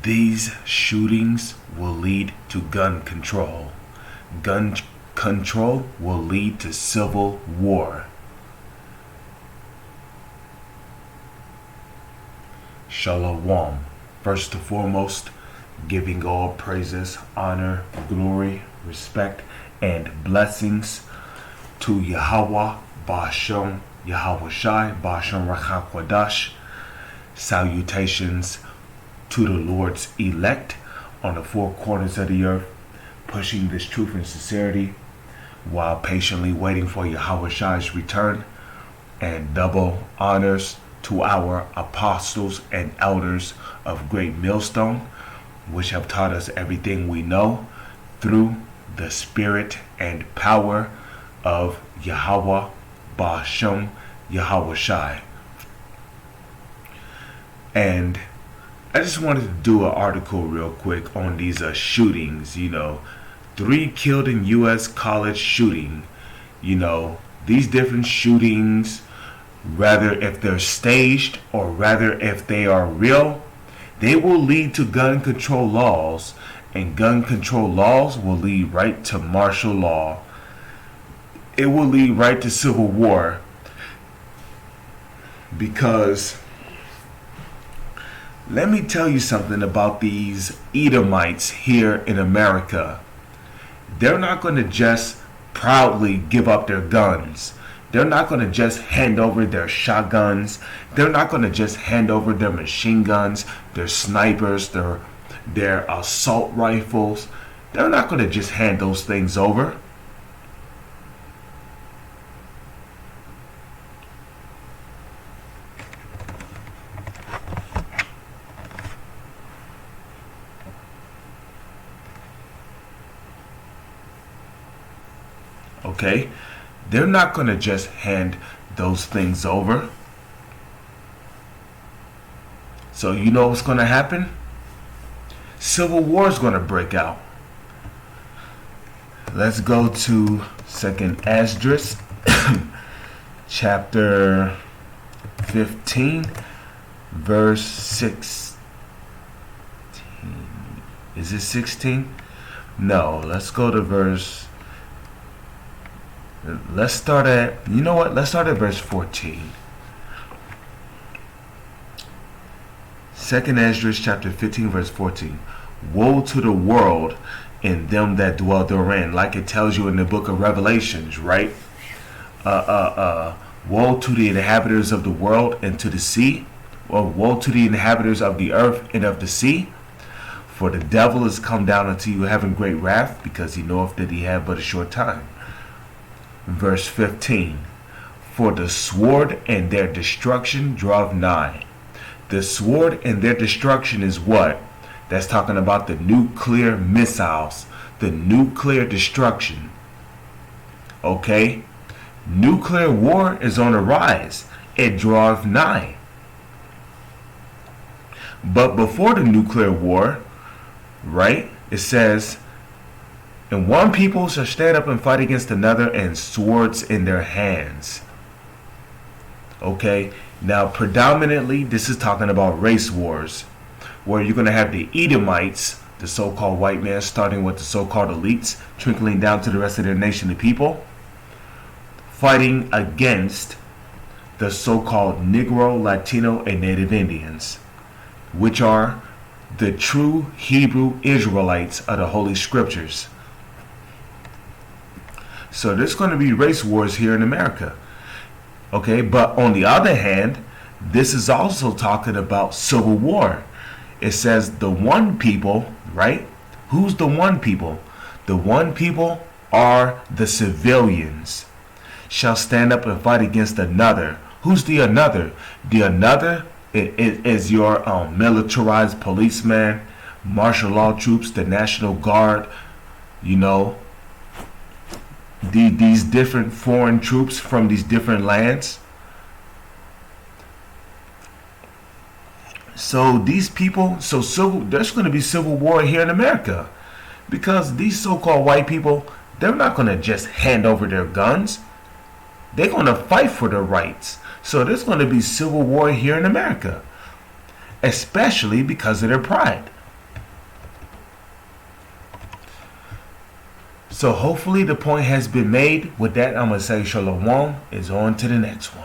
These shootings will lead to gun control. Gun control will lead to civil war. Shalom. First and foremost, giving all praises, honor, glory, respect, and blessings to Yahweh, Ba'ashem, Yahweh Shai, Ba'ashem Rachak Wadash. Salutations to the Lord's elect on the four corners of the earth, pushing this truth and sincerity while patiently waiting for Yahweh Shai's return, and double honors to our apostles and elders of Great Millstone, which have taught us everything we know through the spirit and power of Yahweh, Ba'ashem, Yahweh Shai. And I just wanted to do an article real quick on these shootings, 3 killed in U.S. college shooting. These different shootings, rather if they're staged or rather if they are real, they will lead to gun control laws, and gun control laws will lead right to martial law. It will lead right to civil war, because let me tell you something about these Edomites here in America. They're not going to just proudly give up their guns. They're not going to just hand over their shotguns. They're not going to just hand over their machine guns, their snipers, their assault rifles. They're not going to just hand those things over. Okay? They're not going to just hand those things over. So you know what's going to happen? Civil war is going to break out. Let's go to 2nd Esdras, chapter 15, verse 16. Is it 16? No, let's go to verse... Let's start at verse 14. 2nd Esdras chapter 15 verse 14. Woe to the world and them that dwell therein, like it tells you in the book of Revelations, right? Woe to the inhabitants of the world and to the sea, or woe to the inhabitants of the earth and of the sea. For the devil is come down unto you having great wrath, because he knoweth that he have but a short time. Verse 15. For the sword and their destruction draweth nigh. The sword and their destruction is what? That's talking about the nuclear missiles, the nuclear destruction. Okay? Nuclear war is on the rise. It draweth nigh. But before the nuclear war, right, it says, and one people shall stand up and fight against another, and swords in their hands. Okay, now predominantly this is talking about race wars, where you're going to have the Edomites, the so-called white man, starting with the so-called elites, trickling down to the rest of their nation of people, fighting against the so-called Negro, Latino, and Native Indians, which are the true Hebrew Israelites of the Holy Scriptures. So there's going to be race wars here in America. Okay, but on the other hand, this is also talking about civil war. It says the one people, right? Who's the one people? The one people are the civilians. Shall stand up and fight against another. Who's the another? The another is your militarized policeman, martial law troops, the National Guard, these different foreign troops from these different lands. So these people, there's going to be civil war here in America, because these so-called white people, they're not going to just hand over their guns. They're going to fight for their rights. So there's going to be civil war here in America, especially because of their pride. So hopefully the point has been made. With that, I'm going to say shalom. Is on to the next one.